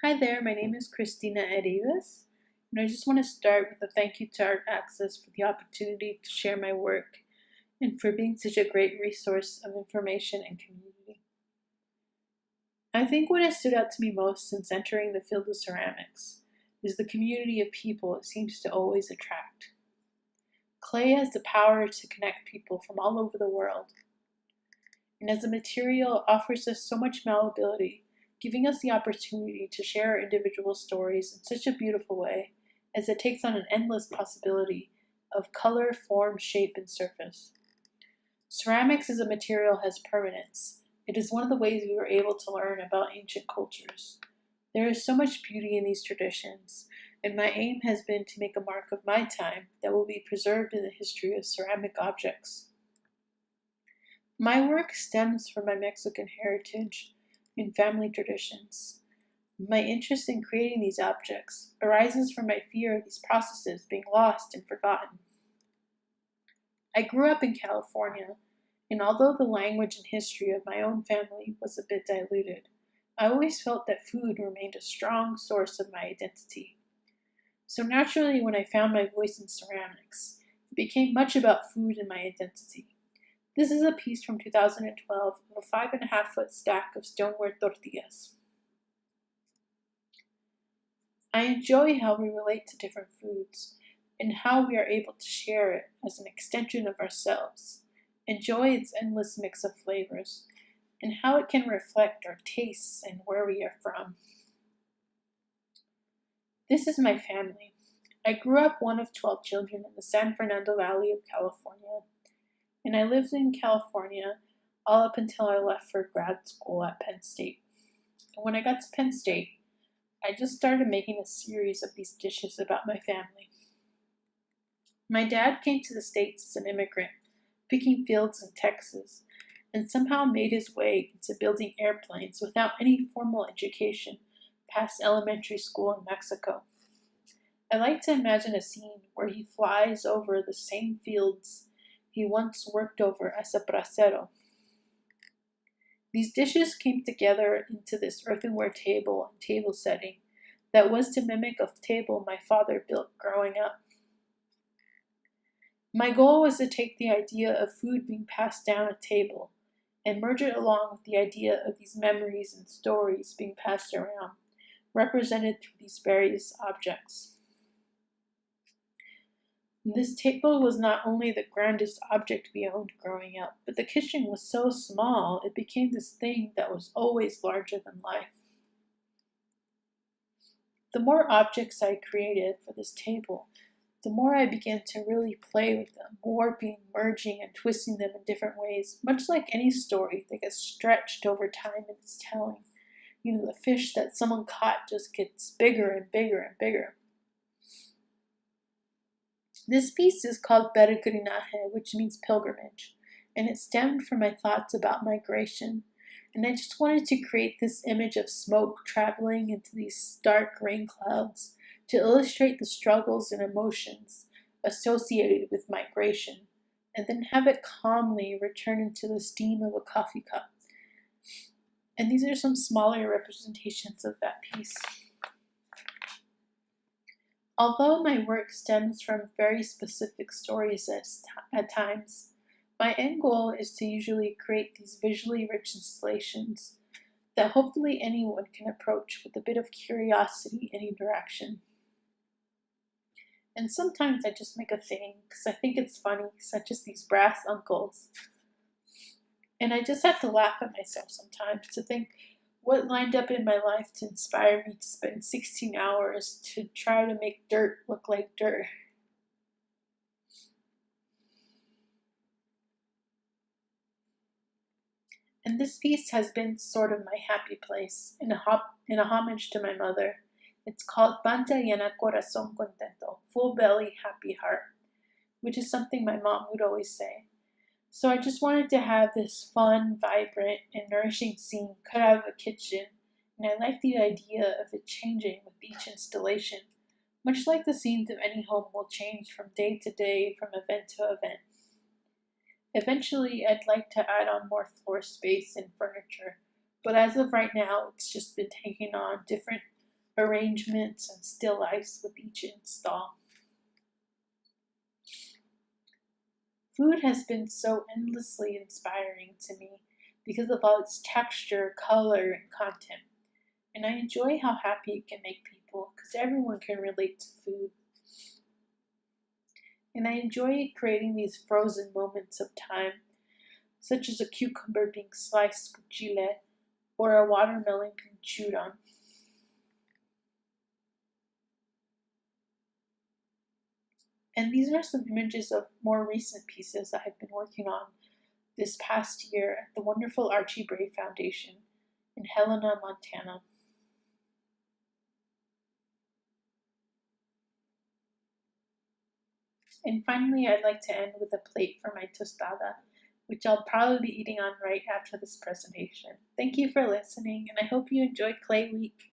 Hi there, my name is Christina Erives, and I just want to start with a thank you to Artaxis for the opportunity to share my work and for being such a great resource of information and community. I think what has stood out to me most since entering the field of ceramics is the community of people it seems to always attract. Clay has the power to connect people from all over the world, and as a material offers us so much malleability, giving us the opportunity to share our individual stories in such a beautiful way, as it takes on an endless possibility of color, form, shape, and surface. Ceramics as a material has permanence. It is one of the ways we were able to learn about ancient cultures. There is so much beauty in these traditions, and my aim has been to make a mark of my time that will be preserved in the history of ceramic objects. My work stems from my Mexican heritage and family traditions. My interest in creating these objects arises from my fear of these processes being lost and forgotten. I grew up in California, and although the language and history of my own family was a bit diluted, I always felt that food remained a strong source of my identity. So naturally, when I found my voice in ceramics, it became much about food and my identity. This is a piece from 2012 of a 5.5-foot stack of stoneware tortillas. I enjoy how we relate to different foods and how we are able to share it as an extension of ourselves, enjoy its endless mix of flavors, and how it can reflect our tastes and where we are from. This is my family. I grew up one of 12 children in the San Fernando Valley of California, and I lived in California all up until I left for grad school at Penn State. And when I got to Penn State, I just started making a series of these dishes about my family. My dad came to the States as an immigrant, picking fields in Texas, and somehow made his way into building airplanes without any formal education past elementary school in Mexico. I like to imagine a scene where he flies over the same fields he once worked over as a bracero. These dishes came together into this earthenware table and table setting that was to mimic a table my father built growing up. My goal was to take the idea of food being passed down a table and merge it along with the idea of these memories and stories being passed around, represented through these various objects. This table was not only the grandest object we owned growing up, but the kitchen was so small it became this thing that was always larger than life. The more objects I created for this table, the more I began to really play with them, warping, merging, and twisting them in different ways, much like any story that gets stretched over time in its telling. The fish that someone caught just gets bigger and bigger and bigger. This piece is called Peregrinaje, which means pilgrimage, and it stemmed from my thoughts about migration. And I just wanted to create this image of smoke traveling into these dark rain clouds to illustrate the struggles and emotions associated with migration, and then have it calmly return into the steam of a coffee cup. And these are some smaller representations of that piece. Although my work stems from very specific stories at times, my end goal is to usually create these visually rich installations that hopefully anyone can approach with a bit of curiosity and interaction. And sometimes I just make a thing because I think it's funny, such as these brass uncles. And I just have to laugh at myself sometimes to think what lined up in my life to inspire me to spend 16 hours to try to make dirt look like dirt. And this piece has been sort of my happy place, in a homage to my mother. It's called Panza llena corazón contento, full belly, happy heart, which is something my mom would always say. So I just wanted to have this fun, vibrant, and nourishing scene cut out of a kitchen, and I like the idea of it changing with each installation, much like the scenes of any home will change from day to day, from event to event. Eventually, I'd like to add on more floor space and furniture, but as of right now, it's just been taking on different arrangements, and still lifes with each install. Food has been so endlessly inspiring to me because of all its texture, color, and content. And I enjoy how happy it can make people because everyone can relate to food. And I enjoy creating these frozen moments of time, such as a cucumber being sliced with gillet or a watermelon being chewed on. And these are some images of more recent pieces that I've been working on this past year at the wonderful Archie Bray Foundation in Helena, Montana. And finally, I'd like to end with a plate for my tostada, which I'll probably be eating on right after this presentation. Thank you for listening, and I hope you enjoyed Clay Week.